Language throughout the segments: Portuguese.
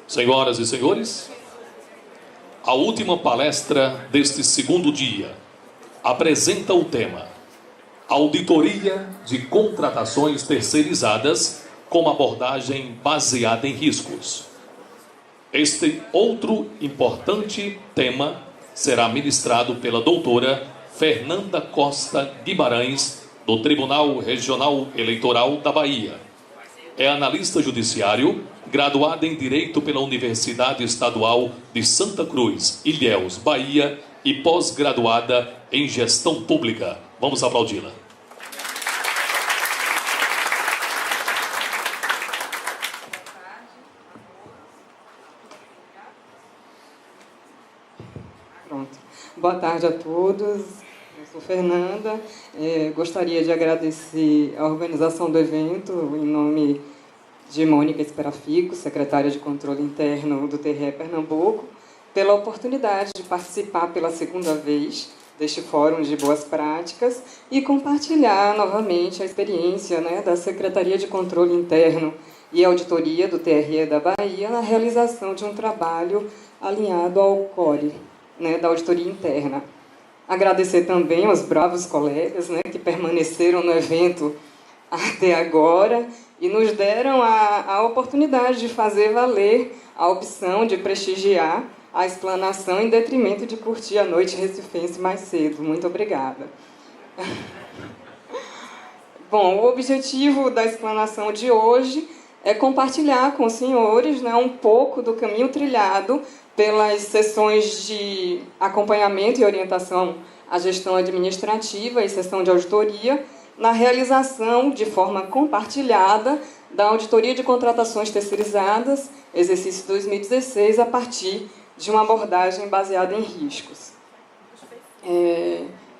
Senhoras e senhores, a última palestra deste segundo dia apresenta o tema Auditoria de Contratações Terceirizadas com abordagem baseada em riscos. Este outro importante tema será ministrado pela doutora Fernanda Costa Guimarães, do Tribunal Regional Eleitoral da Bahia. É analista judiciário, graduada em Direito pela Universidade Estadual de Santa Cruz, Ilhéus, Bahia, e pós-graduada em Gestão Pública. Vamos aplaudi-la. Pronto. Boa tarde a todos. Eu sou Fernanda. Gostaria de agradecer a organização do evento em nome de Mônica Esperafico, secretária de Controle Interno do TRE Pernambuco, pela oportunidade de participar pela segunda vez deste Fórum de Boas Práticas e compartilhar novamente a experiência, da Secretaria de Controle Interno e Auditoria do TRE da Bahia na realização de um trabalho alinhado ao CORE, da Auditoria Interna. Agradecer também aos bravos colegas que permaneceram no evento até agora e nos deram a oportunidade de fazer valer a opção de prestigiar a explanação em detrimento de curtir a noite recifense mais cedo. Muito obrigada. Bom, o objetivo da explanação de hoje é compartilhar com os senhores um pouco do caminho trilhado pelas sessões de acompanhamento e orientação à gestão administrativa e sessão de auditoria, na realização de forma compartilhada da Auditoria de Contratações Terceirizadas, exercício 2016, a partir de uma abordagem baseada em riscos.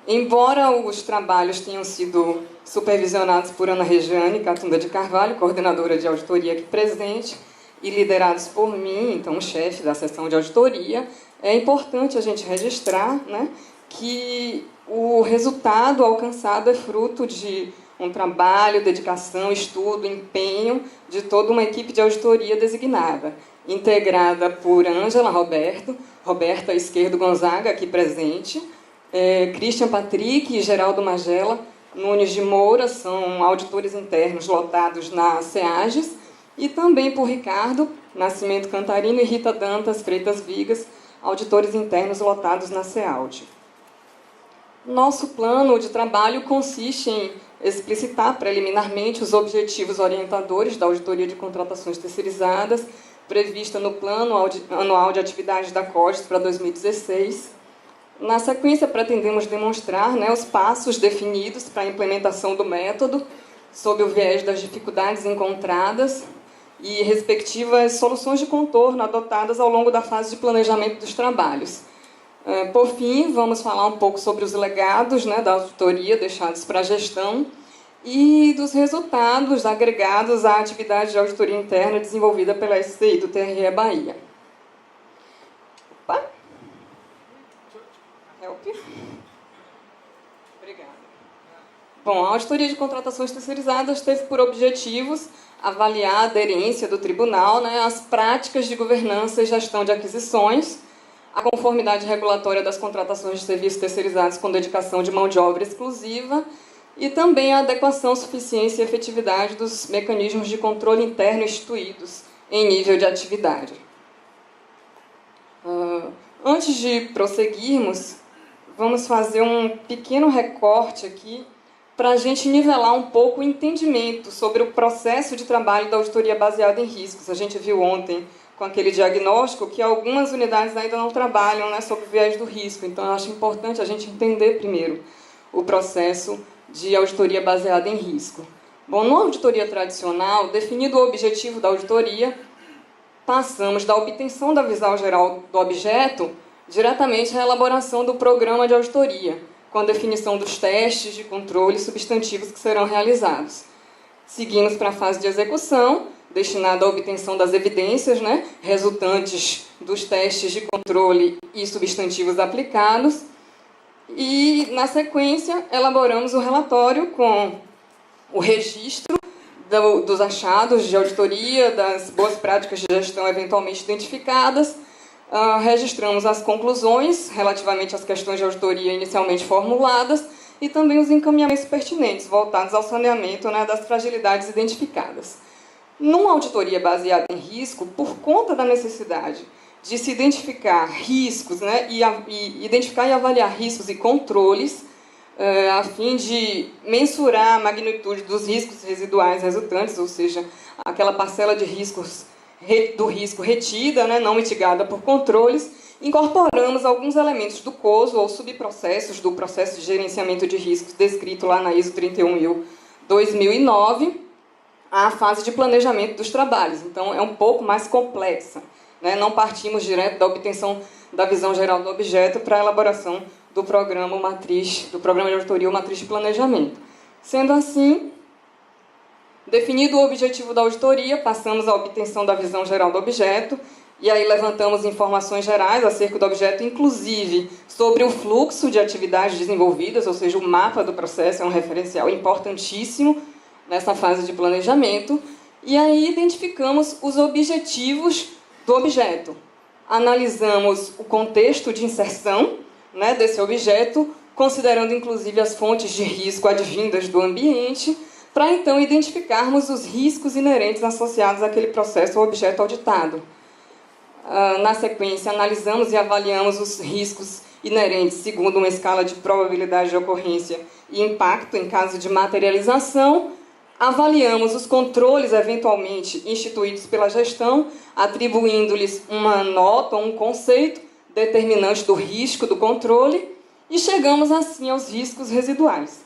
Embora os trabalhos tenham sido supervisionados por Ana Regiane Catunda de Carvalho, coordenadora de auditoria aqui presente, e liderados por mim, então, chefe da seção de auditoria, é importante a gente registrar que o resultado alcançado é fruto de um trabalho, dedicação, estudo, empenho de toda uma equipe de auditoria designada, integrada por Ângela Roberta Esquerdo Gonzaga, aqui presente, Christian Patrick e Geraldo Magela Nunes de Moura, são auditores internos lotados na SEAGES, e também por Ricardo Nascimento Cantarino e Rita Dantas Freitas Vigas, auditores internos lotados na SEALD. Nosso plano de trabalho consiste em explicitar preliminarmente os objetivos orientadores da Auditoria de Contratações Terceirizadas, prevista no Plano Anual de Atividades da COGES para 2016. Na sequência, pretendemos demonstrar os passos definidos para a implementação do método, sob o viés das dificuldades encontradas e respectivas soluções de contorno adotadas ao longo da fase de planejamento dos trabalhos. Por fim, vamos falar um pouco sobre os legados da auditoria deixados para a gestão e dos resultados agregados à atividade de auditoria interna desenvolvida pela SCI do TRE Bahia. Opa! Help. Obrigada. Bom, a Auditoria de Contratações Terceirizadas teve por objetivos avaliar a aderência do tribunal às práticas de governança e gestão de aquisições, a conformidade regulatória das contratações de serviços terceirizados com dedicação de mão de obra exclusiva e também a adequação, suficiência e efetividade dos mecanismos de controle interno instituídos em nível de atividade. Antes de prosseguirmos, vamos fazer um pequeno recorte aqui para a gente nivelar um pouco o entendimento sobre o processo de trabalho da auditoria baseada em riscos. A gente viu ontem, com aquele diagnóstico, que algumas unidades ainda não trabalham sob o viés do risco. Então, eu acho importante a gente entender primeiro o processo de auditoria baseada em risco. Bom, na auditoria tradicional, definido o objetivo da auditoria, passamos da obtenção da visão geral do objeto diretamente à elaboração do programa de auditoria, com a definição dos testes de controle substantivos que serão realizados. Seguimos para a fase de execução, destinada à obtenção das evidências resultantes dos testes de controle e substantivos aplicados. E, na sequência, elaboramos o relatório com o registro dos achados de auditoria, das boas práticas de gestão eventualmente identificadas, registramos as conclusões relativamente às questões de auditoria inicialmente formuladas e também os encaminhamentos pertinentes voltados ao saneamento, né, das fragilidades identificadas. Numa auditoria baseada em risco, por conta da necessidade de se identificar riscos, né, e identificar e avaliar riscos e controles, a fim de mensurar a magnitude dos riscos residuais resultantes, ou seja, aquela parcela de riscos do risco retida, né, não mitigada por controles, incorporamos alguns elementos do COSO ou subprocessos do processo de gerenciamento de riscos descrito lá na ISO 31000-2009 à fase de planejamento dos trabalhos. Então, é um pouco mais complexa, né? Não partimos direto da obtenção da visão geral do objeto para a elaboração do programa de auditoria ou matriz de planejamento. Sendo assim, definido o objetivo da auditoria, passamos à obtenção da visão geral do objeto, e aí levantamos informações gerais acerca do objeto, inclusive sobre o fluxo de atividades desenvolvidas, ou seja, o mapa do processo é um referencial importantíssimo nessa fase de planejamento, e aí identificamos os objetivos do objeto. Analisamos o contexto de inserção, né, desse objeto, considerando inclusive as fontes de risco advindas do ambiente, para então identificarmos os riscos inerentes associados àquele processo ou objeto auditado. Na sequência, analisamos e avaliamos os riscos inerentes segundo uma escala de probabilidade de ocorrência e impacto em caso de materialização. Avaliamos os controles eventualmente instituídos pela gestão, atribuindo-lhes uma nota ou um conceito determinante do risco do controle, e chegamos assim aos riscos residuais.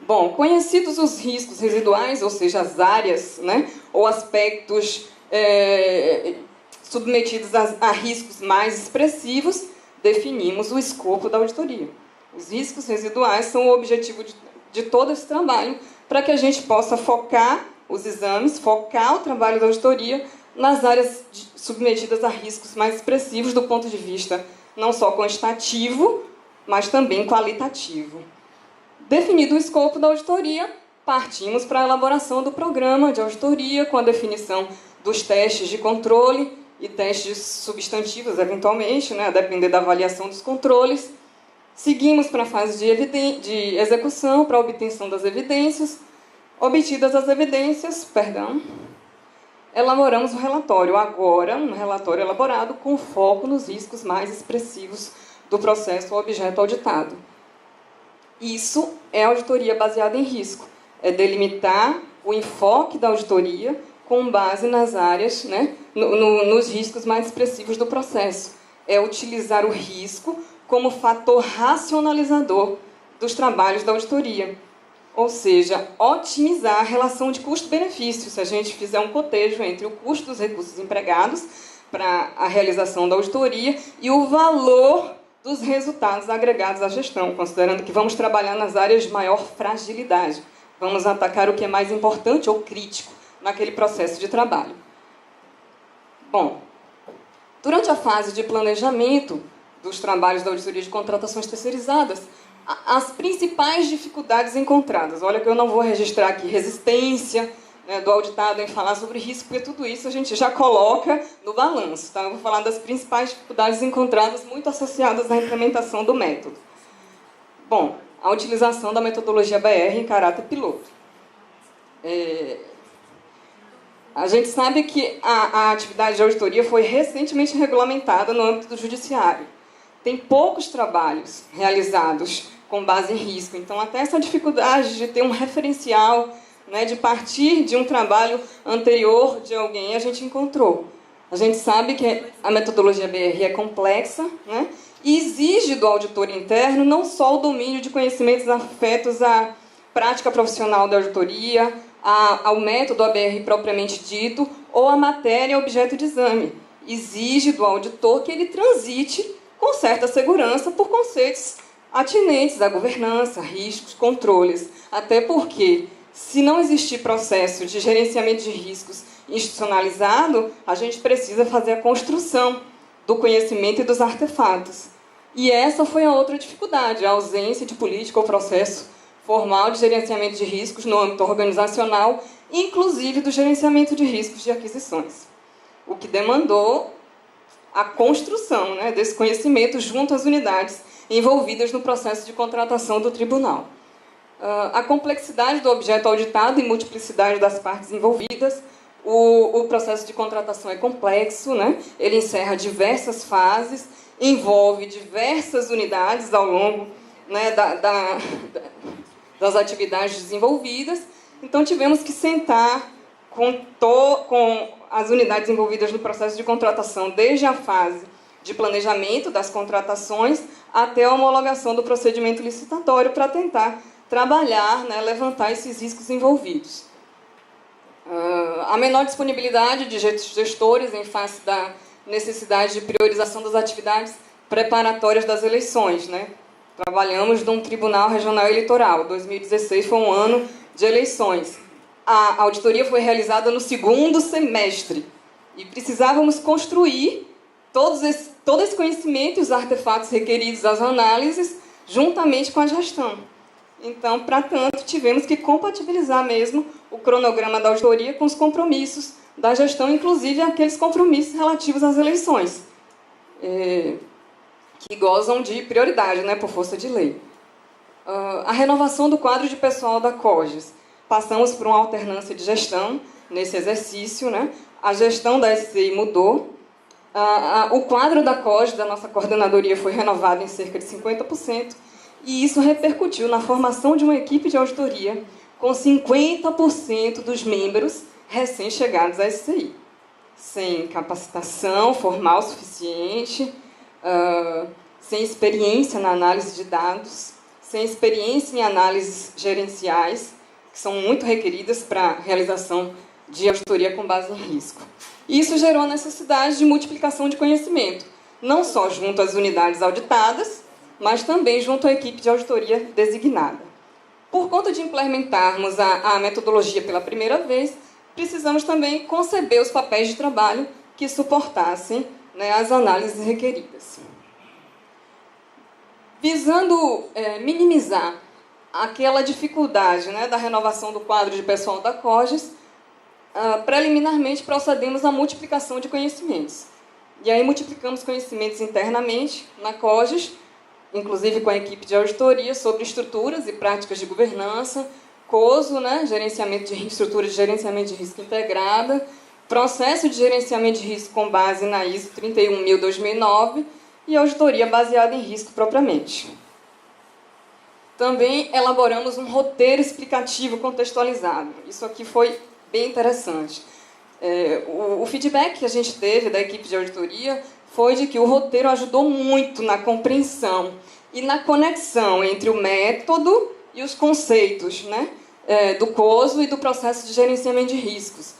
Bom, conhecidos os riscos residuais, ou seja, as áreas, né, ou aspectos submetidos a riscos mais expressivos, definimos o escopo da auditoria. Os riscos residuais são o objetivo de todo esse trabalho, para que a gente possa focar os exames, focar o trabalho da auditoria nas áreas submetidas a riscos mais expressivos do ponto de vista não só quantitativo, mas também qualitativo. Definido o escopo da auditoria, partimos para a elaboração do programa de auditoria, com a definição dos testes de controle e testes substantivos, eventualmente, né, a depender da avaliação dos controles. Seguimos para a fase de execução, para a obtenção das evidências. Obtidas as evidências, elaboramos o relatório. Agora, um relatório elaborado com foco nos riscos mais expressivos do processo ou objeto auditado. Isso é auditoria baseada em risco. É delimitar o enfoque da auditoria com base nas áreas, né, nos riscos mais expressivos do processo. É utilizar o risco como fator racionalizador dos trabalhos da auditoria. Ou seja, otimizar a relação de custo-benefício, se a gente fizer um cotejo entre o custo dos recursos empregados para a realização da auditoria e o valor dos resultados agregados à gestão, considerando que vamos trabalhar nas áreas de maior fragilidade. Vamos atacar o que é mais importante ou crítico naquele processo de trabalho. Bom, durante a fase de planejamento dos trabalhos da auditoria de contratações terceirizadas, as principais dificuldades encontradas. Olha que eu não vou registrar aqui resistência, né, do auditado em falar sobre risco, porque tudo isso a gente já coloca no balanço. Tá? Eu vou falar das principais dificuldades encontradas muito associadas à implementação do método. Bom, a utilização da metodologia BR em caráter piloto. A gente sabe que a atividade de auditoria foi recentemente regulamentada no âmbito do judiciário. Tem poucos trabalhos realizados com base em risco. Então, até essa dificuldade de ter um referencial, né, de partir de um trabalho anterior de alguém, a gente encontrou. A gente sabe que a metodologia BR é complexa, né, e exige do auditor interno não só o domínio de conhecimentos afetos à prática profissional da auditoria, ao método ABR propriamente dito, ou à matéria objeto de exame. Exige do auditor que ele transite com certa segurança por conceitos atinentes à governança, riscos, controles. Até porque, se não existir processo de gerenciamento de riscos institucionalizado, a gente precisa fazer a construção do conhecimento e dos artefatos. E essa foi a outra dificuldade, a ausência de política ou processo formal de gerenciamento de riscos no âmbito organizacional, inclusive do gerenciamento de riscos de aquisições, o que demandou a construção, né, desse conhecimento junto às unidades envolvidas no processo de contratação do tribunal. A complexidade do objeto auditado e multiplicidade das partes envolvidas, o processo de contratação é complexo, né? Ele encerra diversas fases, envolve diversas unidades ao longo, né, das atividades desenvolvidas. Então, tivemos que sentar com as unidades envolvidas no processo de contratação, desde a fase de planejamento das contratações até a homologação do procedimento licitatório, para tentar trabalhar, né, levantar esses riscos envolvidos. A menor disponibilidade de gestores em face da necessidade de priorização das atividades preparatórias das eleições, né? Trabalhamos num Tribunal Regional Eleitoral. 2016 foi um ano de eleições. A auditoria foi realizada no segundo semestre e precisávamos construir todo esse conhecimento e os artefatos requeridos às análises juntamente com a gestão. Então, para tanto, tivemos que compatibilizar mesmo o cronograma da auditoria com os compromissos da gestão, inclusive aqueles compromissos relativos às eleições, que gozam de prioridade, né, por força de lei. A renovação do quadro de pessoal da COGES. Passamos por uma alternância de gestão nesse exercício, né? A gestão da SCI mudou. O quadro da COGES, da nossa coordenadoria, foi renovado em cerca de 50%, e isso repercutiu na formação de uma equipe de auditoria com 50% dos membros recém-chegados à SCI, sem capacitação formal suficiente, sem experiência na análise de dados, sem experiência em análises gerenciais, que são muito requeridas para a realização de auditoria com base em risco. Isso gerou a necessidade de multiplicação de conhecimento, não só junto às unidades auditadas, mas também junto à equipe de auditoria designada. Por conta de implementarmos a metodologia pela primeira vez, precisamos também conceber os papéis de trabalho que suportassem, né, as análises requeridas. Visando minimizar aquela dificuldade, né, da renovação do quadro de pessoal da COGES, preliminarmente procedemos à multiplicação de conhecimentos. E aí multiplicamos conhecimentos internamente na COGES, inclusive com a equipe de auditoria, sobre estruturas e práticas de governança, COSO, né, estrutura de gerenciamento de risco integrada, processo de gerenciamento de risco com base na ISO 31000-2009 e auditoria baseada em risco propriamente. Também elaboramos um roteiro explicativo contextualizado. Isso aqui foi bem interessante. O feedback que a gente teve da equipe de auditoria foi de que o roteiro ajudou muito na compreensão e na conexão entre o método e os conceitos, né, do COSO e do processo de gerenciamento de riscos.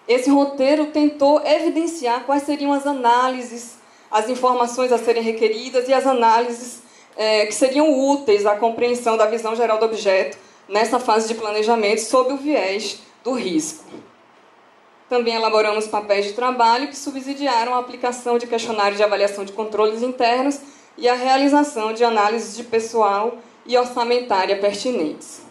Esse roteiro tentou evidenciar quais seriam as análises, as informações a serem requeridas e as análises que seriam úteis à compreensão da visão geral do objeto nessa fase de planejamento sob o viés do risco. Também elaboramos papéis de trabalho que subsidiaram a aplicação de questionários de avaliação de controles internos e a realização de análises de pessoal e orçamentária pertinentes.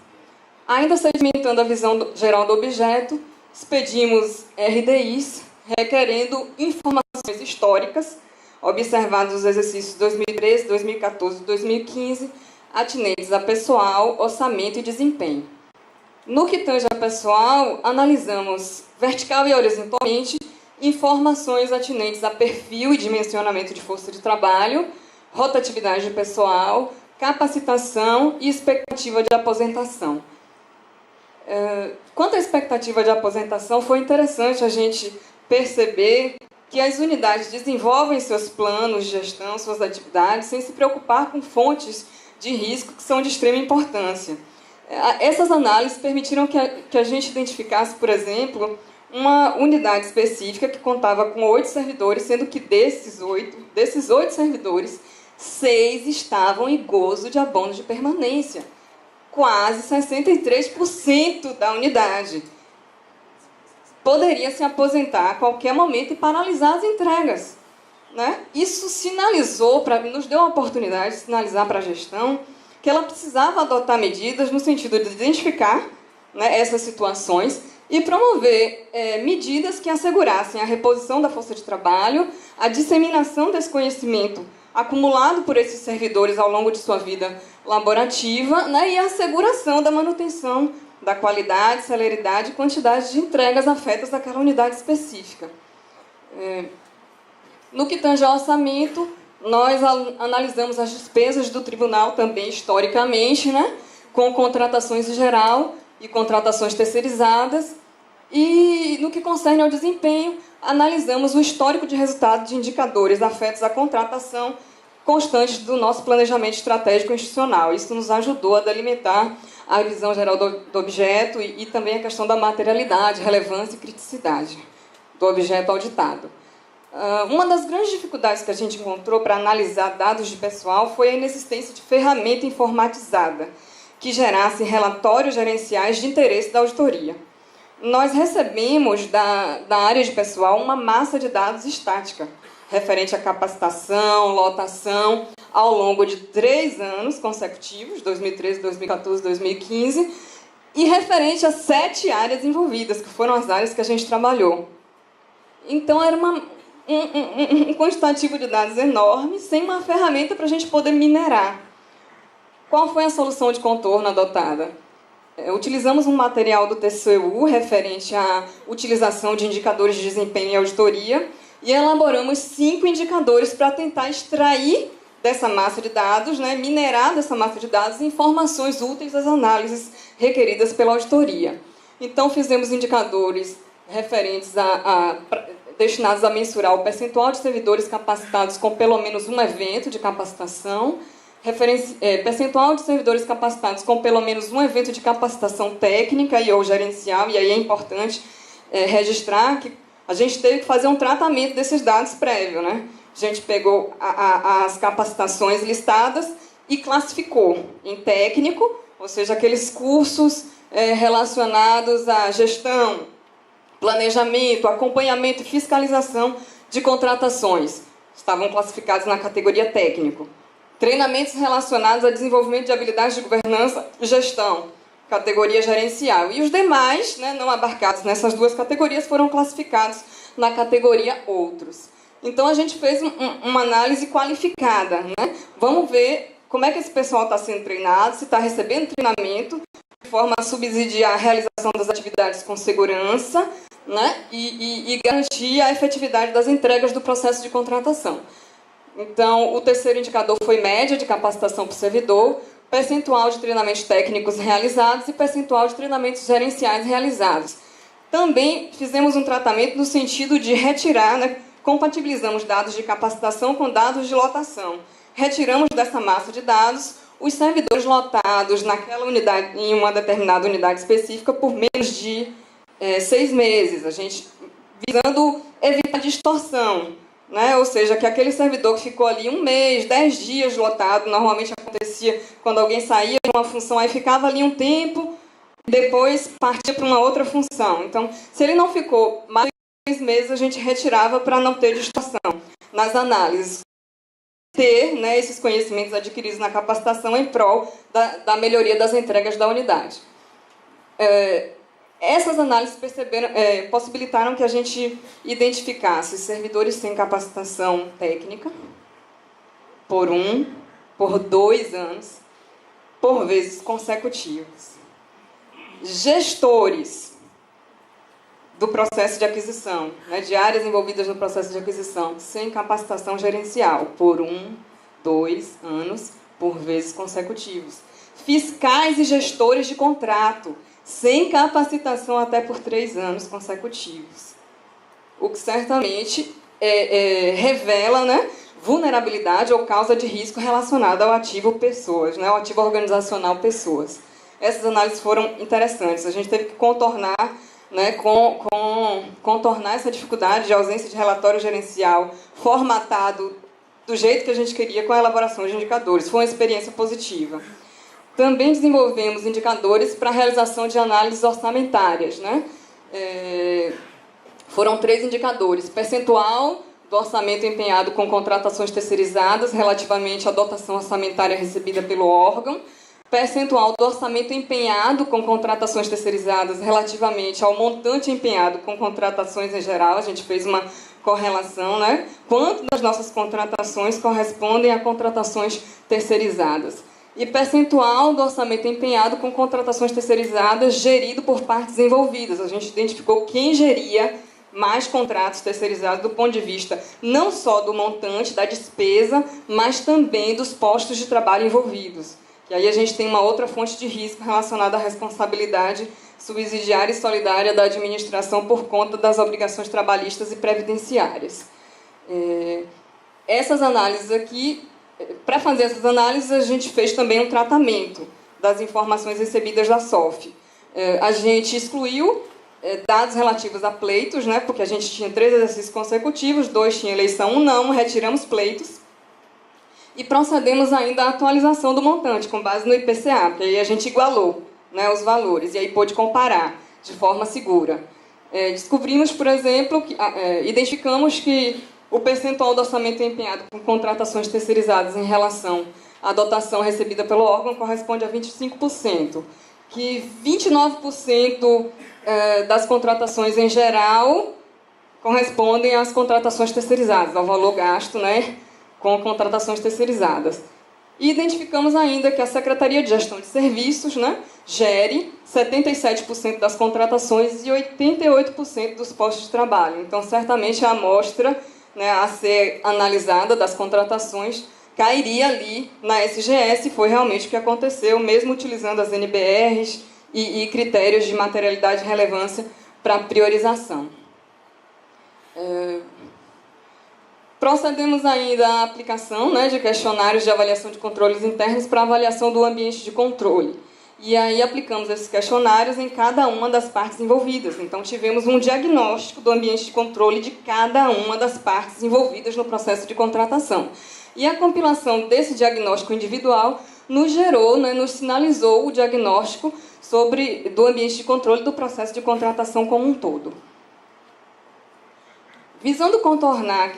Ainda sedimentando a visão geral do objeto, expedimos RDIs requerendo informações históricas observados os exercícios 2013, 2014 e 2015, atinentes a pessoal, orçamento e desempenho. No que tange a pessoal, analisamos vertical e horizontalmente informações atinentes a perfil e dimensionamento de força de trabalho, rotatividade de pessoal, capacitação e expectativa de aposentação. Quanto à expectativa de aposentação, foi interessante a gente perceber que as unidades desenvolvem seus planos de gestão, suas atividades, sem se preocupar com fontes de risco que são de extrema importância. Essas análises permitiram que a gente identificasse, por exemplo, uma unidade específica que contava com 8 servidores, sendo que desses 8 servidores, 6 estavam em gozo de abono de permanência. Quase 63% da unidade poderia se aposentar a qualquer momento e paralisar as entregas, né? Isso sinalizou, nos deu a oportunidade de sinalizar para a gestão que ela precisava adotar medidas no sentido de identificar, né, essas situações e promover medidas que assegurassem a reposição da força de trabalho, a disseminação desse conhecimento acumulado por esses servidores ao longo de sua vida laborativa, né, e a asseguração da manutenção da qualidade, celeridade e quantidade de entregas afetas àquela unidade específica. No que tange ao orçamento, nós analisamos as despesas do tribunal também historicamente, né, com contratações em geral e contratações terceirizadas. E no que concerne ao desempenho, analisamos o histórico de resultado de indicadores afetos à contratação constante do nosso planejamento estratégico institucional. Isso nos ajudou a delimitar a visão geral do objeto e também a questão da materialidade, relevância e criticidade do objeto auditado. Uma das grandes dificuldades que a gente encontrou para analisar dados de pessoal foi a inexistência de ferramenta informatizada que gerasse relatórios gerenciais de interesse da auditoria. Nós recebemos da área de pessoal uma massa de dados estática, referente à capacitação, lotação, ao longo de 3 anos consecutivos, 2013, 2014, 2015, e referente a 7 áreas envolvidas, que foram as áreas que a gente trabalhou. Então, era um quantitativo de dados enorme, sem uma ferramenta para a gente poder minerar. Qual foi a solução de contorno adotada? Utilizamos um material do TCU referente à utilização de indicadores de desempenho e auditoria e elaboramos 5 indicadores para tentar extrair dessa massa de dados, né, minerar dessa massa de dados informações úteis às análises requeridas pela auditoria. Então, fizemos indicadores referentes destinados a mensurar o percentual de servidores capacitados com pelo menos um evento de capacitação, percentual de servidores capacitados com pelo menos um evento de capacitação técnica ou gerencial, e aí é importante registrar que a gente teve que fazer um tratamento desses dados prévio, né? A gente pegou as capacitações listadas e classificou em técnico, ou seja, aqueles cursos relacionados à gestão, planejamento, acompanhamento e fiscalização de contratações. Estavam classificados na categoria técnico. Treinamentos relacionados a desenvolvimento de habilidades de governança e gestão, categoria gerencial. E os demais, né, não abarcados nessas 2 categorias, foram classificados na categoria outros. Então, a gente fez uma análise qualificada, né? Vamos ver como é que esse pessoal está sendo treinado, se está recebendo treinamento, de forma a subsidiar a realização das atividades com segurança, né? E garantir a efetividade das entregas do processo de contratação. Então, o terceiro indicador foi média de capacitação por servidor, percentual de treinamentos técnicos realizados e percentual de treinamentos gerenciais realizados. Também fizemos um tratamento no sentido de retirar, né, compatibilizamos dados de capacitação com dados de lotação. Retiramos dessa massa de dados os servidores lotados naquela unidade, em uma determinada unidade específica por menos de 6 meses, a gente visando evitar distorção. Né? Ou seja, que aquele servidor que ficou ali 1 mês, 10 dias lotado, normalmente acontecia quando alguém saía de uma função, aí ficava ali um tempo, depois partia para uma outra função. Então, se ele não ficou mais de 6 meses, a gente retirava para não ter distorção nas análises. Ter, né, esses conhecimentos adquiridos na capacitação em prol da melhoria das entregas da unidade. Essas análises possibilitaram que a gente identificasse servidores sem capacitação técnica por 2 anos, por vezes consecutivos. Gestores do processo de aquisição, né, de áreas envolvidas no processo de aquisição, sem capacitação gerencial, por 2 anos, por vezes consecutivos. Fiscais e gestores de contrato, sem capacitação até por 3 anos consecutivos. O que certamente revela, né, vulnerabilidade ou causa de risco relacionada ao ativo pessoas, né, ao ativo organizacional pessoas. Essas análises foram interessantes. A gente teve que contornar, né, contornar essa dificuldade de ausência de relatório gerencial formatado do jeito que a gente queria com a elaboração de indicadores. Foi uma experiência positiva. Também desenvolvemos indicadores para a realização de análises orçamentárias, né? Foram 3 indicadores. Percentual do orçamento empenhado com contratações terceirizadas relativamente à dotação orçamentária recebida pelo órgão, percentual do orçamento empenhado com contratações terceirizadas relativamente ao montante empenhado com contratações em geral. A gente fez uma correlação, né? Quanto das nossas contratações correspondem a contratações terceirizadas. E percentual do orçamento empenhado com contratações terceirizadas gerido por partes envolvidas. A gente identificou quem geria mais contratos terceirizados do ponto de vista não só do montante, da despesa, mas também dos postos de trabalho envolvidos. E aí a gente tem uma outra fonte de risco relacionada à responsabilidade subsidiária e solidária da administração por conta das obrigações trabalhistas e previdenciárias. Essas análises aqui, para fazer essas análises, a gente fez também um tratamento das informações recebidas da SOF. A gente excluiu dados relativos a pleitos, né, porque a gente tinha 3 exercícios consecutivos, 2 tinha eleição, 1 não, retiramos pleitos. E procedemos ainda à atualização do montante, com base no IPCA, porque aí a gente igualou, né, os valores, e aí pôde comparar de forma segura. Descobrimos, por exemplo, identificamos que o percentual do orçamento empenhado com contratações terceirizadas em relação à dotação recebida pelo órgão corresponde a 25%, que 29% das contratações em geral correspondem às contratações terceirizadas, ao valor gasto, né, com contratações terceirizadas. E identificamos ainda que a Secretaria de Gestão de Serviços, né, gere 77% das contratações e 88% dos postos de trabalho. Então, certamente, a amostra, né, a ser analisada das contratações cairia ali na SGS, foi realmente o que aconteceu, mesmo utilizando as NBRs e critérios de materialidade e relevância para priorização. Procedemos ainda à aplicação, né, de questionários de avaliação de controles internos para avaliação do ambiente de controle. E aí aplicamos esses questionários em cada uma das partes envolvidas. Então, tivemos um diagnóstico do ambiente de controle de cada uma das partes envolvidas no processo de contratação. E a compilação desse diagnóstico individual nos gerou, né, nos sinalizou o diagnóstico do ambiente de controle do processo de contratação como um todo. Visando contornar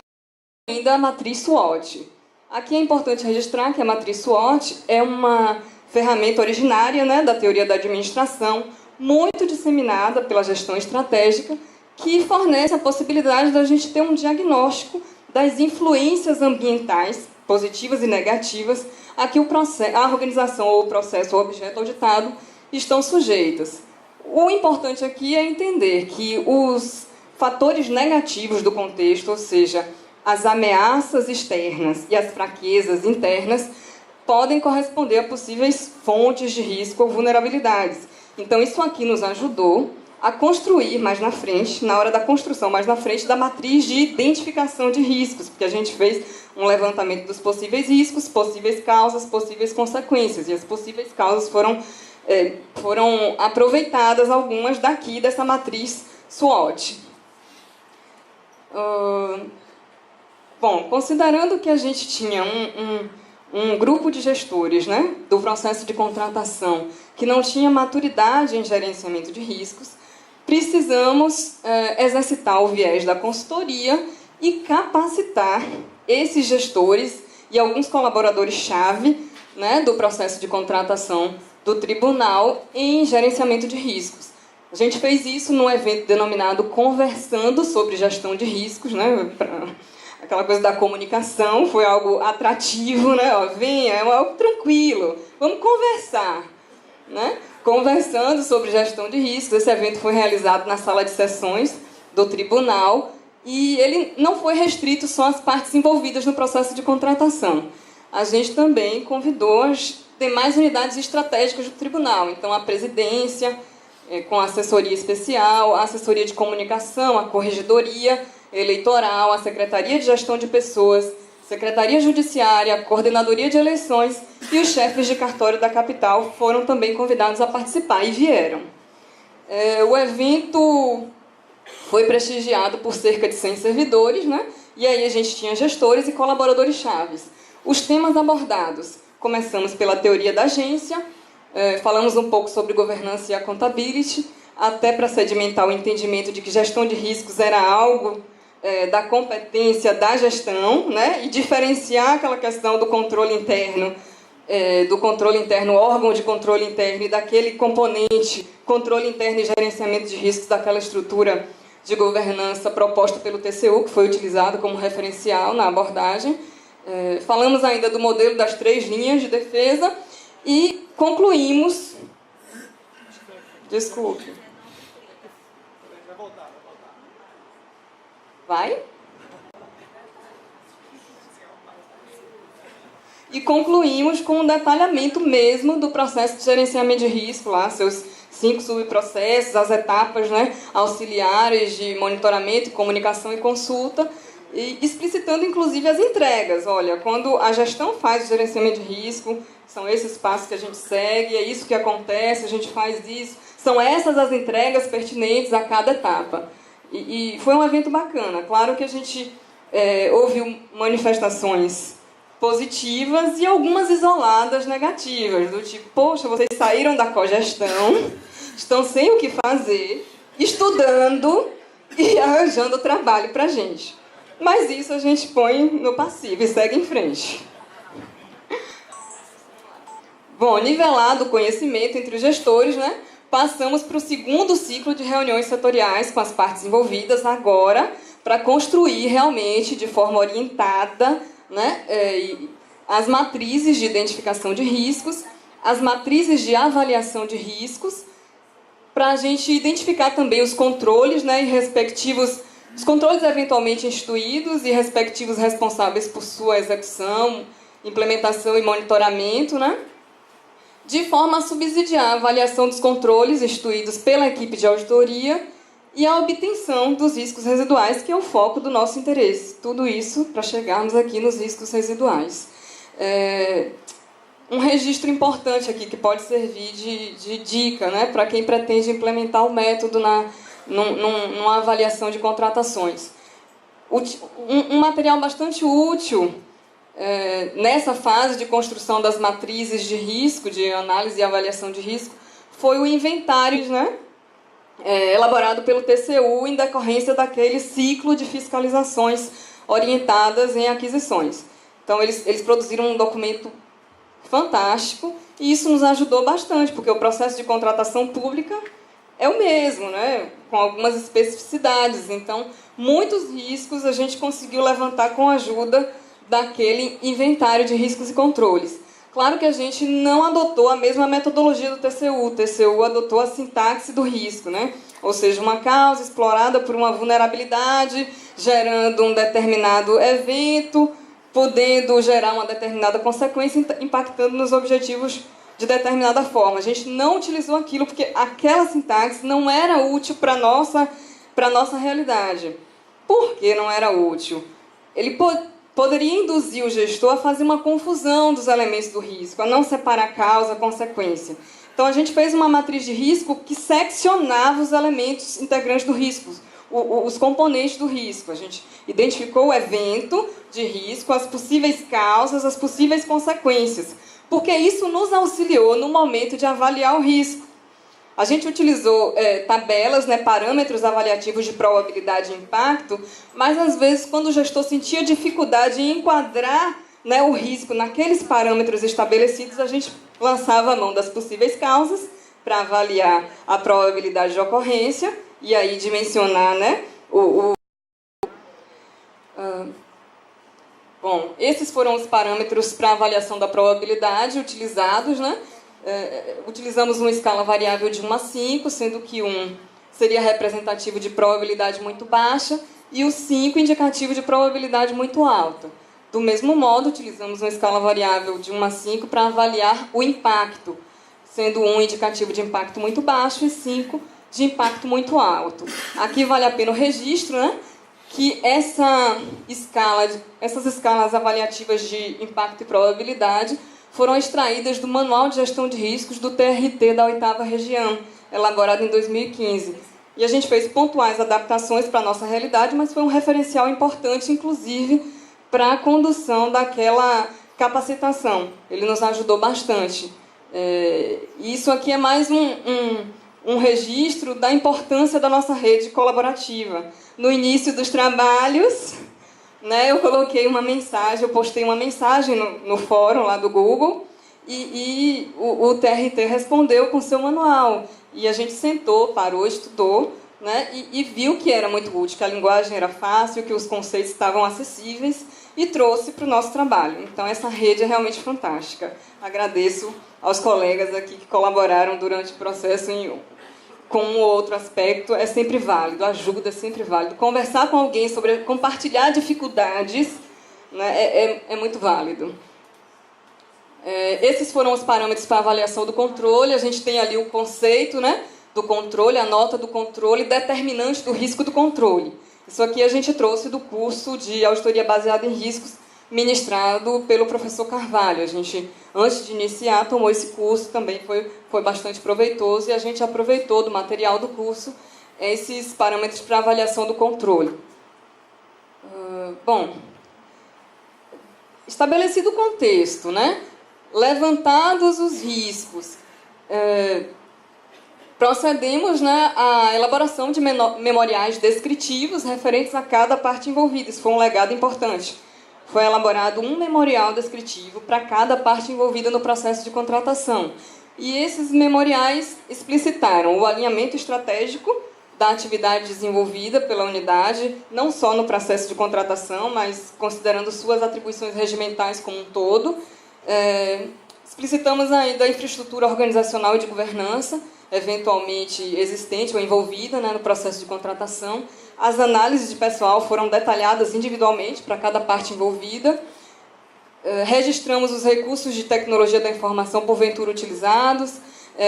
ainda a matriz SWOT. Aqui é importante registrar que a matriz SWOT é uma ferramenta originária, né, da teoria da administração, muito disseminada pela gestão estratégica, que fornece a possibilidade da gente ter um diagnóstico das influências ambientais, positivas e negativas, a que a organização ou o processo ou objeto auditado estão sujeitas. O importante aqui é entender que os fatores negativos do contexto, ou seja, as ameaças externas e as fraquezas internas, podem corresponder a possíveis fontes de risco ou vulnerabilidades. Então, isso aqui nos ajudou a construir mais na frente, na hora da construção mais na frente, da matriz de identificação de riscos, porque a gente fez um levantamento dos possíveis riscos, possíveis causas, possíveis consequências, e as possíveis causas foram aproveitadas algumas daqui dessa matriz SWOT. Bom, considerando que a gente tinha um grupo de gestores, né, do processo de contratação que não tinha maturidade em gerenciamento de riscos, precisamos exercitar o viés da consultoria e capacitar esses gestores e alguns colaboradores-chave, né, do processo de contratação do tribunal em gerenciamento de riscos. A gente fez isso num evento denominado Conversando sobre Gestão de Riscos, né, aquela coisa da comunicação, foi algo atrativo, né? Ó, venha, é algo tranquilo, vamos conversar, né? Conversando sobre gestão de riscos. Esse evento foi realizado na sala de sessões do tribunal e ele não foi restrito só às partes envolvidas no processo de contratação. A gente também convidou as demais unidades estratégicas do tribunal, então a presidência, com a assessoria especial, a assessoria de comunicação, a corregedoria eleitoral, a Secretaria de Gestão de Pessoas, Secretaria Judiciária, a Coordenadoria de Eleições e os chefes de cartório da capital foram também convidados a participar e vieram. O evento foi prestigiado por cerca de 100 servidores, né? E aí a gente tinha gestores e colaboradores chaves. Os temas abordados, começamos pela teoria da agência, falamos um pouco sobre governança e accountability, até para sedimentar o entendimento de que gestão de riscos era algo da competência da gestão, né, e diferenciar aquela questão do controle interno, órgão de controle interno, e daquele componente, controle interno e gerenciamento de riscos, daquela estrutura de governança proposta pelo TCU, que foi utilizado como referencial na abordagem. Falamos ainda do modelo das 3 linhas de defesa e concluímos... Desculpe. Vai? E concluímos com um detalhamento mesmo do processo de gerenciamento de risco, lá, seus 5 subprocessos, as etapas, né, auxiliares de monitoramento, comunicação e consulta, e explicitando inclusive as entregas. Olha, quando a gestão faz o gerenciamento de risco, são esses passos que a gente segue, é isso que acontece, a gente faz isso, são essas as entregas pertinentes a cada etapa. E foi um evento bacana. Claro que a gente ouviu manifestações positivas e algumas isoladas negativas, do tipo, poxa, vocês saíram da cogestão, estão sem o que fazer, estudando e arranjando trabalho para a gente. Mas isso a gente põe no passivo e segue em frente. Bom, nivelado o conhecimento entre os gestores, né, passamos para o 2º ciclo de reuniões setoriais com as partes envolvidas agora, para construir realmente de forma orientada, né, as matrizes de identificação de riscos, as matrizes de avaliação de riscos, para a gente identificar também os controles, né, e respectivos, os controles eventualmente instituídos e respectivos responsáveis por sua execução, implementação e monitoramento, né, de forma a subsidiar a avaliação dos controles instituídos pela equipe de auditoria e a obtenção dos riscos residuais, que é o foco do nosso interesse. Tudo isso para chegarmos aqui nos riscos residuais. Um registro importante aqui, que pode servir de dica, né, para quem pretende implementar o método numa avaliação de contratações. Um material bastante útil nessa fase de construção das matrizes de risco, de análise e avaliação de risco, foi o inventário, né, elaborado pelo TCU em decorrência daquele ciclo de fiscalizações orientadas em aquisições. Então, eles produziram um documento fantástico e isso nos ajudou bastante, porque o processo de contratação pública é o mesmo, né, com algumas especificidades. Então, muitos riscos a gente conseguiu levantar com a ajuda daquele inventário de riscos e controles. Claro que a gente não adotou a mesma metodologia do TCU. O TCU adotou a sintaxe do risco, né? Ou seja, uma causa explorada por uma vulnerabilidade, gerando um determinado evento, podendo gerar uma determinada consequência, impactando nos objetivos de determinada forma. A gente não utilizou aquilo porque aquela sintaxe não era útil para a nossa realidade. Por que não era útil? Ele poderia induzir o gestor a fazer uma confusão dos elementos do risco, a não separar causa e consequência. Então, a gente fez uma matriz de risco que seccionava os elementos integrantes do risco, os componentes do risco. A gente identificou o evento de risco, as possíveis causas, as possíveis consequências, porque isso nos auxiliou no momento de avaliar o risco. A gente utilizou tabelas, né, parâmetros avaliativos de probabilidade e impacto, mas às vezes quando o gestor sentia dificuldade em enquadrar, né, o risco naqueles parâmetros estabelecidos, a gente lançava a mão das possíveis causas para avaliar a probabilidade de ocorrência e aí dimensionar, né, Bom, esses foram os parâmetros para avaliação da probabilidade utilizados, né? Utilizamos uma escala variável de 1 a 5, sendo que 1 seria representativo de probabilidade muito baixa e o 5 indicativo de probabilidade muito alta. Do mesmo modo, utilizamos uma escala variável de 1 a 5 para avaliar o impacto, sendo 1 indicativo de impacto muito baixo e 5 de impacto muito alto. Aqui vale a pena o registro, né, que essas escalas avaliativas de impacto e probabilidade foram extraídas do Manual de Gestão de Riscos do TRT da 8ª Região, elaborado em 2015. E a gente fez pontuais adaptações para a nossa realidade, mas foi um referencial importante, inclusive, para a condução daquela capacitação. Ele nos ajudou bastante. Isso aqui é mais um registro da importância da nossa rede colaborativa. No início dos trabalhos, né, eu coloquei uma mensagem, eu postei uma mensagem no fórum lá do Google, e o TRT respondeu com seu manual. E a gente sentou, parou, estudou, né, e viu que era muito útil, que a linguagem era fácil, que os conceitos estavam acessíveis, e trouxe para o nosso trabalho. Então, essa rede é realmente fantástica. Agradeço aos colegas aqui que colaboraram durante o processo com um ou outro aspecto. É sempre válido, ajuda é sempre válido. Conversar com alguém sobre compartilhar dificuldades, né, é muito válido. Esses foram os parâmetros para avaliação do controle. A gente tem ali o conceito, né, do controle, a nota do controle, determinante do risco do controle. Isso aqui a gente trouxe do curso de auditoria baseada em riscos ministrado pelo professor Carvalho. A gente, antes de iniciar, tomou esse curso, também foi bastante proveitoso, e a gente aproveitou do material do curso esses parâmetros para avaliação do controle. Bom, estabelecido o contexto, né? Levantados os riscos, procedemos, né, à elaboração de memoriais descritivos referentes a cada parte envolvida. Isso foi um legado importante. Foi elaborado um memorial descritivo para cada parte envolvida no processo de contratação. E esses memoriais explicitaram o alinhamento estratégico da atividade desenvolvida pela unidade, não só no processo de contratação, mas considerando suas atribuições regimentais como um todo. Explicitamos ainda a infraestrutura organizacional e de governança, eventualmente existente ou envolvida, né, no processo de contratação. As análises de pessoal foram detalhadas individualmente para cada parte envolvida. Registramos os recursos de tecnologia da informação porventura utilizados,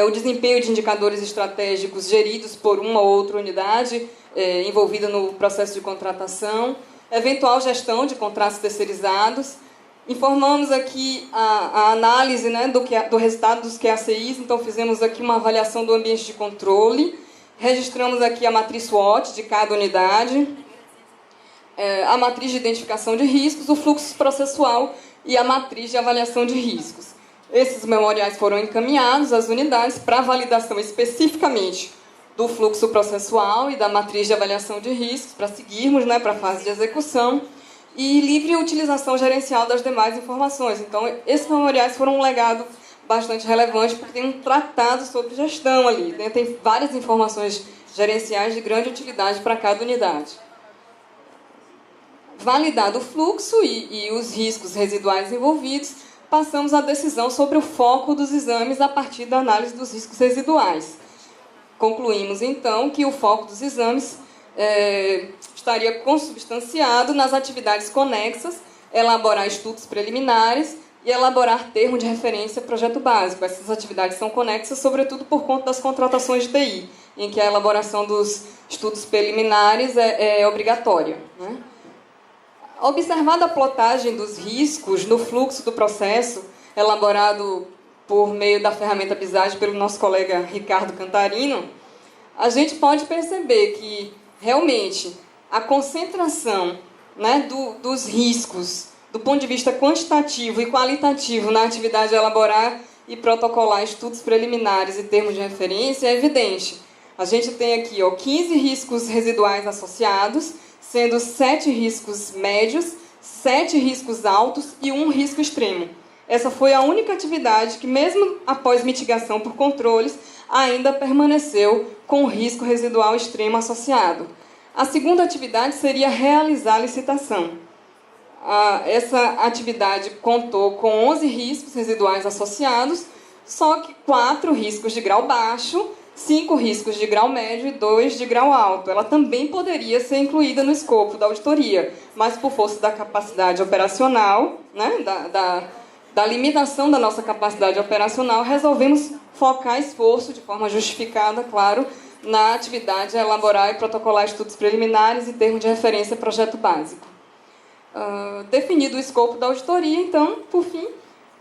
o desempenho de indicadores estratégicos geridos por uma ou outra unidade envolvida no processo de contratação, eventual gestão de contratos terceirizados. Informamos aqui a análise, né, do resultado dos QACIs, então fizemos aqui uma avaliação do ambiente de controle, registramos aqui a matriz SWOT de cada unidade, a matriz de identificação de riscos, o fluxo processual e a matriz de avaliação de riscos. Esses memoriais foram encaminhados às unidades para validação especificamente do fluxo processual e da matriz de avaliação de riscos, para seguirmos, né, para a fase de execução, e livre utilização gerencial das demais informações. Então, esses memoriais foram um legado bastante relevante, porque tem um tratado sobre gestão ali, né? Tem várias informações gerenciais de grande utilidade para cada unidade. Validado o fluxo e os riscos residuais envolvidos, passamos à decisão sobre o foco dos exames a partir da análise dos riscos residuais. Concluímos, então, que o foco dos exames estaria consubstanciado nas atividades conexas, elaborar estudos preliminares e elaborar termo de referência projeto básico. Essas atividades são conexas, sobretudo por conta das contratações de TI, em que a elaboração dos estudos preliminares é obrigatória, né? Observada a plotagem dos riscos no fluxo do processo, elaborado por meio da ferramenta BISAGE pelo nosso colega Ricardo Cantarino, a gente pode perceber que, realmente, a concentração, né, dos riscos, do ponto de vista quantitativo e qualitativo na atividade de elaborar e protocolar estudos preliminares e termos de referência é evidente. A gente tem aqui 15 riscos residuais associados, sendo 7 riscos médios, 7 riscos altos e 1 risco extremo. Essa foi a única atividade que, mesmo após mitigação por controles, ainda permaneceu com o risco residual extremo associado. A segunda atividade seria realizar a licitação. Essa atividade contou com 11 riscos residuais associados, só que 4 riscos de grau baixo, 5 riscos de grau médio e 2 de grau alto. Ela também poderia ser incluída no escopo da auditoria, mas por força da capacidade operacional, né, da limitação da nossa capacidade operacional, resolvemos focar esforço, de forma justificada, claro, na atividade de elaborar e protocolar estudos preliminares e termo de referência projeto básico. Definido o escopo da auditoria, então, por fim,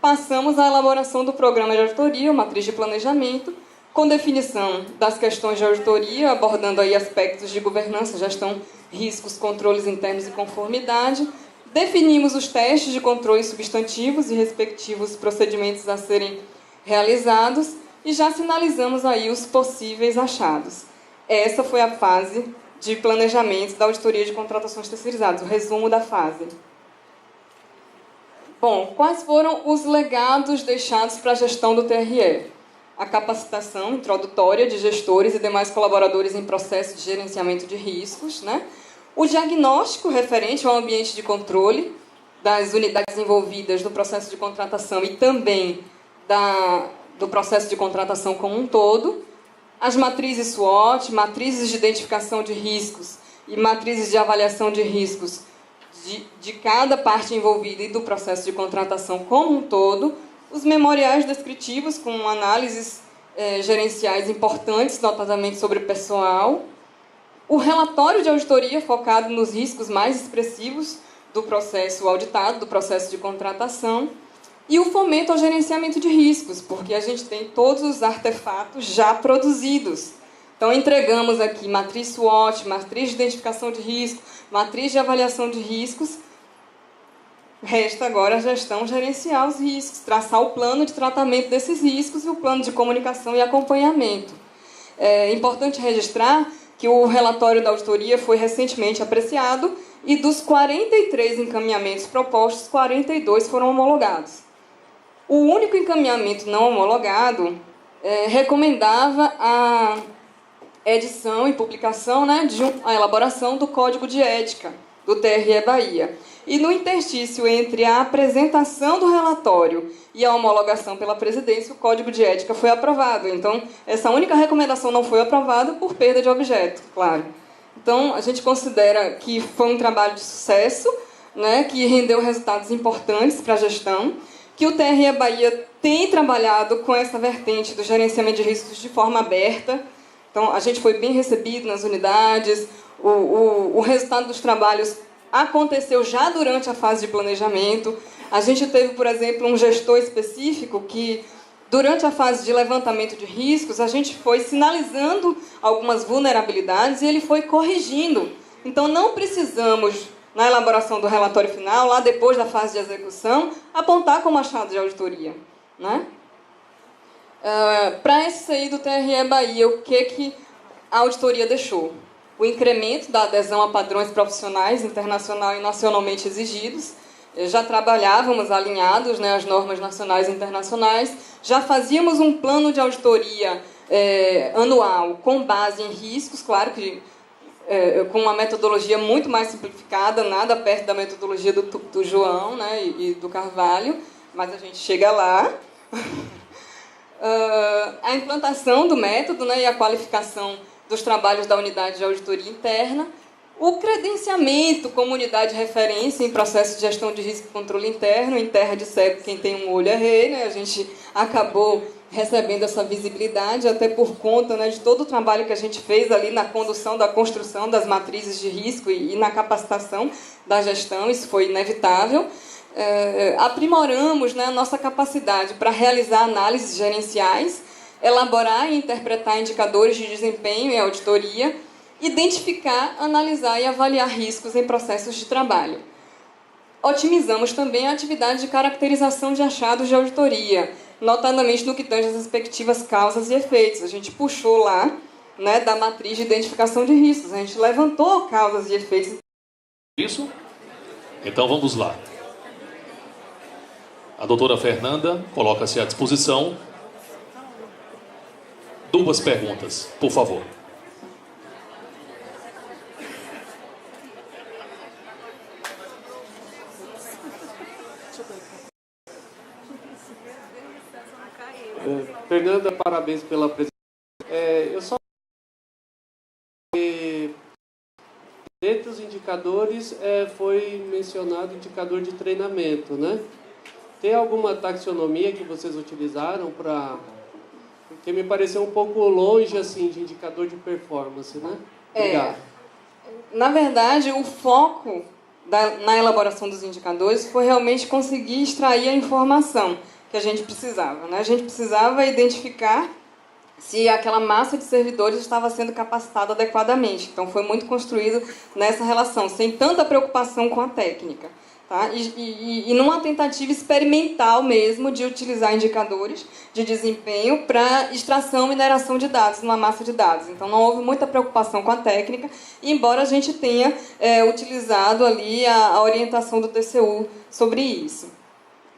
passamos à elaboração do programa de auditoria, matriz de planejamento, com definição das questões de auditoria, abordando aí aspectos de governança, gestão, riscos, controles internos e conformidade. Definimos os testes de controle substantivos e respectivos procedimentos a serem realizados e já sinalizamos aí os possíveis achados. Essa foi a fase de planejamento da auditoria de contratações terceirizadas, o resumo da fase. Bom, quais foram os legados deixados para a gestão do TRE? A capacitação introdutória de gestores e demais colaboradores em processo de gerenciamento de riscos, né? O diagnóstico referente ao ambiente de controle das unidades envolvidas no processo de contratação e também do processo de contratação como um todo, as matrizes SWOT, matrizes de identificação de riscos e matrizes de avaliação de riscos de cada parte envolvida e do processo de contratação como um todo, os memoriais descritivos com análises gerenciais importantes, notadamente sobre o pessoal, o relatório de auditoria focado nos riscos mais expressivos do processo auditado, do processo de contratação, e o fomento ao gerenciamento de riscos, porque a gente tem todos os artefatos já produzidos. Então, entregamos aqui matriz SWOT, matriz de identificação de risco, matriz de avaliação de riscos. Resta agora a gestão gerenciar os riscos, traçar o plano de tratamento desses riscos e o plano de comunicação e acompanhamento. É importante registrar que o relatório da auditoria foi recentemente apreciado e dos 43 encaminhamentos propostos, 42 foram homologados. O único encaminhamento não homologado recomendava a edição e publicação, né, a elaboração do Código de Ética do TRE Bahia. E no interstício entre a apresentação do relatório e a homologação pela presidência, o Código de Ética foi aprovado. Então, essa única recomendação não foi aprovada por perda de objeto, claro. Então, a gente considera que foi um trabalho de sucesso, né, que rendeu resultados importantes para a gestão, que o TRE Bahia tem trabalhado com essa vertente do gerenciamento de riscos de forma aberta. Então, a gente foi bem recebido nas unidades, o resultado dos trabalhos aconteceu já durante a fase de planejamento. A gente teve, por exemplo, um gestor específico que, durante a fase de levantamento de riscos, a gente foi sinalizando algumas vulnerabilidades e ele foi corrigindo. Então, não precisamos, na elaboração do relatório final, lá depois da fase de execução, apontar como achado de auditoria, né? Para esse aí do TRE Bahia, o que a auditoria deixou? O incremento da adesão a padrões profissionais internacional e nacionalmente exigidos. Já trabalhávamos alinhados, né, às normas nacionais e internacionais, já fazíamos um plano de auditoria anual com base em riscos, claro que com uma metodologia muito mais simplificada, nada perto da metodologia do João, né, e do Carvalho, mas a gente chega lá. A implantação do método, né, e a qualificação dos trabalhos da unidade de auditoria interna, o credenciamento como unidade de referência em processo de gestão de risco e controle interno, em terra de cego, quem tem um olho é rei, né? A gente acabou recebendo essa visibilidade, até por conta, né, de todo o trabalho que a gente fez ali na condução da construção das matrizes de risco e na capacitação da gestão, isso foi inevitável. Aprimoramos, né, a nossa capacidade para realizar análises gerenciais, elaborar e interpretar indicadores de desempenho e auditoria, identificar, analisar e avaliar riscos em processos de trabalho. Otimizamos também a atividade de caracterização de achados de auditoria, notadamente no que tange às respectivas causas e efeitos. A gente puxou lá, né, da matriz de identificação de riscos, a gente levantou causas e efeitos. Isso? Então vamos lá. A doutora Fernanda coloca-se à disposição. 2 perguntas, por favor. Fernanda, parabéns pela apresentação. Eu só dentre os indicadores foi mencionado o indicador de treinamento, né? Tem alguma taxonomia que vocês utilizaram para... Porque me pareceu um pouco longe assim de indicador de performance, né? Obrigado. Na verdade, o foco na elaboração dos indicadores foi realmente conseguir extrair a informação que a gente precisava, né? A gente precisava identificar se aquela massa de servidores estava sendo capacitada adequadamente. Então, foi muito construído nessa relação, sem tanta preocupação com a técnica. Tá? E numa tentativa experimental mesmo de utilizar indicadores de desempenho para extração e mineração de dados numa massa de dados. Então, não houve muita preocupação com a técnica, embora a gente tenha utilizado ali a orientação do TCU sobre isso.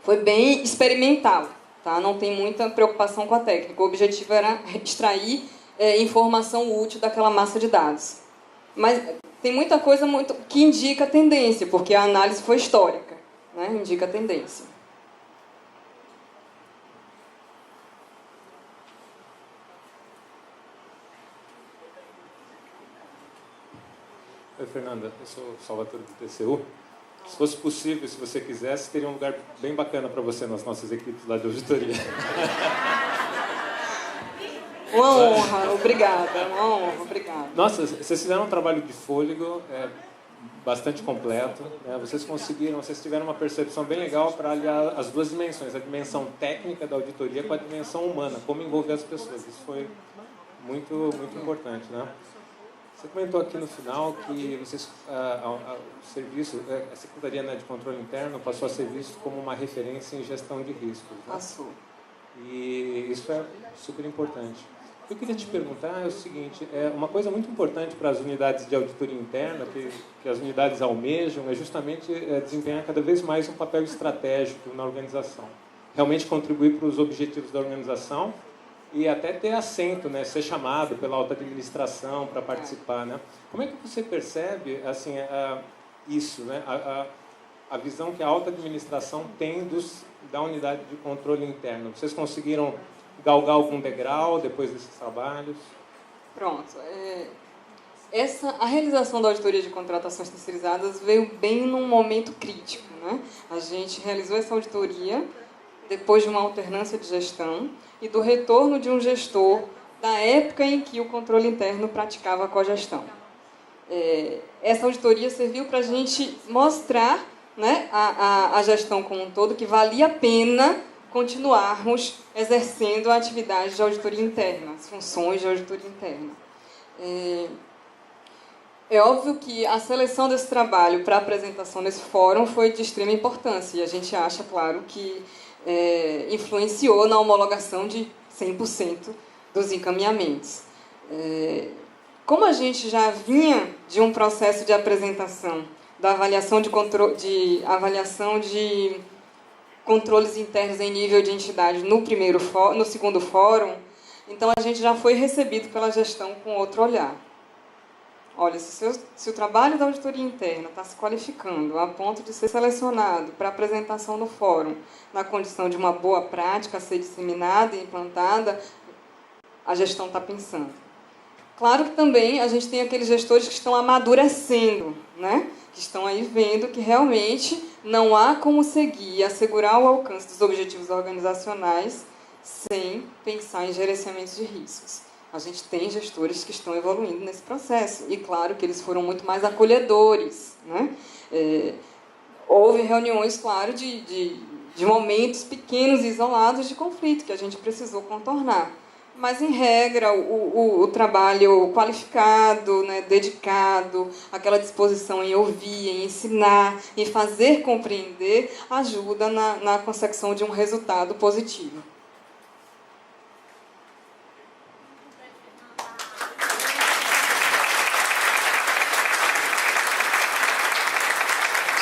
Foi bem experimental, tá? Não tem muita preocupação com a técnica. O objetivo era extrair informação útil daquela massa de dados. Mas tem muita coisa que indica tendência, porque a análise foi histórica, né? Indica tendência. Oi, Fernanda, eu sou o Salvatore do TCU. Se fosse possível, se você quisesse, teria um lugar bem bacana para você nas nossas equipes lá de auditoria. Uma honra, obrigada. Uma honra, obrigada. Nossa, vocês fizeram um trabalho de fôlego bastante completo. Né? Vocês tiveram uma percepção bem legal para aliar as duas dimensões, a dimensão técnica da auditoria com a dimensão humana, como envolver as pessoas. Isso foi muito, muito importante, né? Você comentou aqui no final que vocês, o serviço, a Secretaria de Controle Interno passou a ser visto como uma referência em gestão de riscos. Né? Passou. E isso é super importante. Eu queria te perguntar o seguinte, uma coisa muito importante para as unidades de auditoria interna, que as unidades almejam, é justamente desempenhar cada vez mais um papel estratégico na organização. Realmente contribuir para os objetivos da organização e até ter assento, né, ser chamado pela alta administração para participar, né? Como é que você percebe assim isso, né? A visão que a alta administração tem da unidade de controle interno? Vocês conseguiram galgar algum degrau depois desses trabalhos? Pronto. A realização da auditoria de contratações terceirizadas veio bem num momento crítico, né? A gente realizou essa auditoria depois de uma alternância de gestão e do retorno de um gestor da época em que o controle interno praticava a cogestão. Essa auditoria serviu para a gente mostrar, né, a gestão como um todo, que valia a pena continuarmos exercendo a atividade de auditoria interna, as funções de auditoria interna. É óbvio que a seleção desse trabalho para apresentação nesse fórum foi de extrema importância, e a gente acha, claro, que influenciou na homologação de 100% dos encaminhamentos. Como a gente já vinha de um processo de apresentação da avaliação de controles internos em nível de entidade no segundo fórum, então a gente já foi recebido pela gestão com outro olhar. Olha, se o trabalho da auditoria interna está se qualificando a ponto de ser selecionado para apresentação no fórum, na condição de uma boa prática a ser disseminada e implantada, a gestão está pensando. Claro que também a gente tem aqueles gestores que estão amadurecendo, né? Que estão aí vendo que realmente não há como seguir e assegurar o alcance dos objetivos organizacionais sem pensar em gerenciamentos de riscos. A gente tem gestores que estão evoluindo nesse processo. E, claro, que eles foram muito mais acolhedores, né? Houve reuniões, claro, de momentos pequenos e isolados de conflito que a gente precisou contornar. Mas, em regra, o trabalho qualificado, né, dedicado, aquela disposição em ouvir, em ensinar, em fazer compreender, ajuda na consecução de um resultado positivo.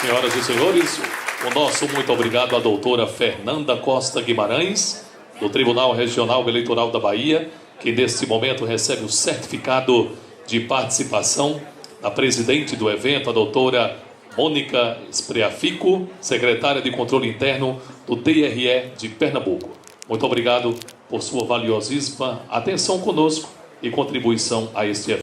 Senhoras e senhores, o nosso muito obrigado à doutora Fernanda Costa Guimarães, do Tribunal Regional Eleitoral da Bahia, que neste momento recebe o certificado de participação da presidente do evento, a doutora Mônica Spreafico, secretária de Controle Interno do TRE de Pernambuco. Muito obrigado por sua valiosíssima atenção conosco e contribuição a este evento.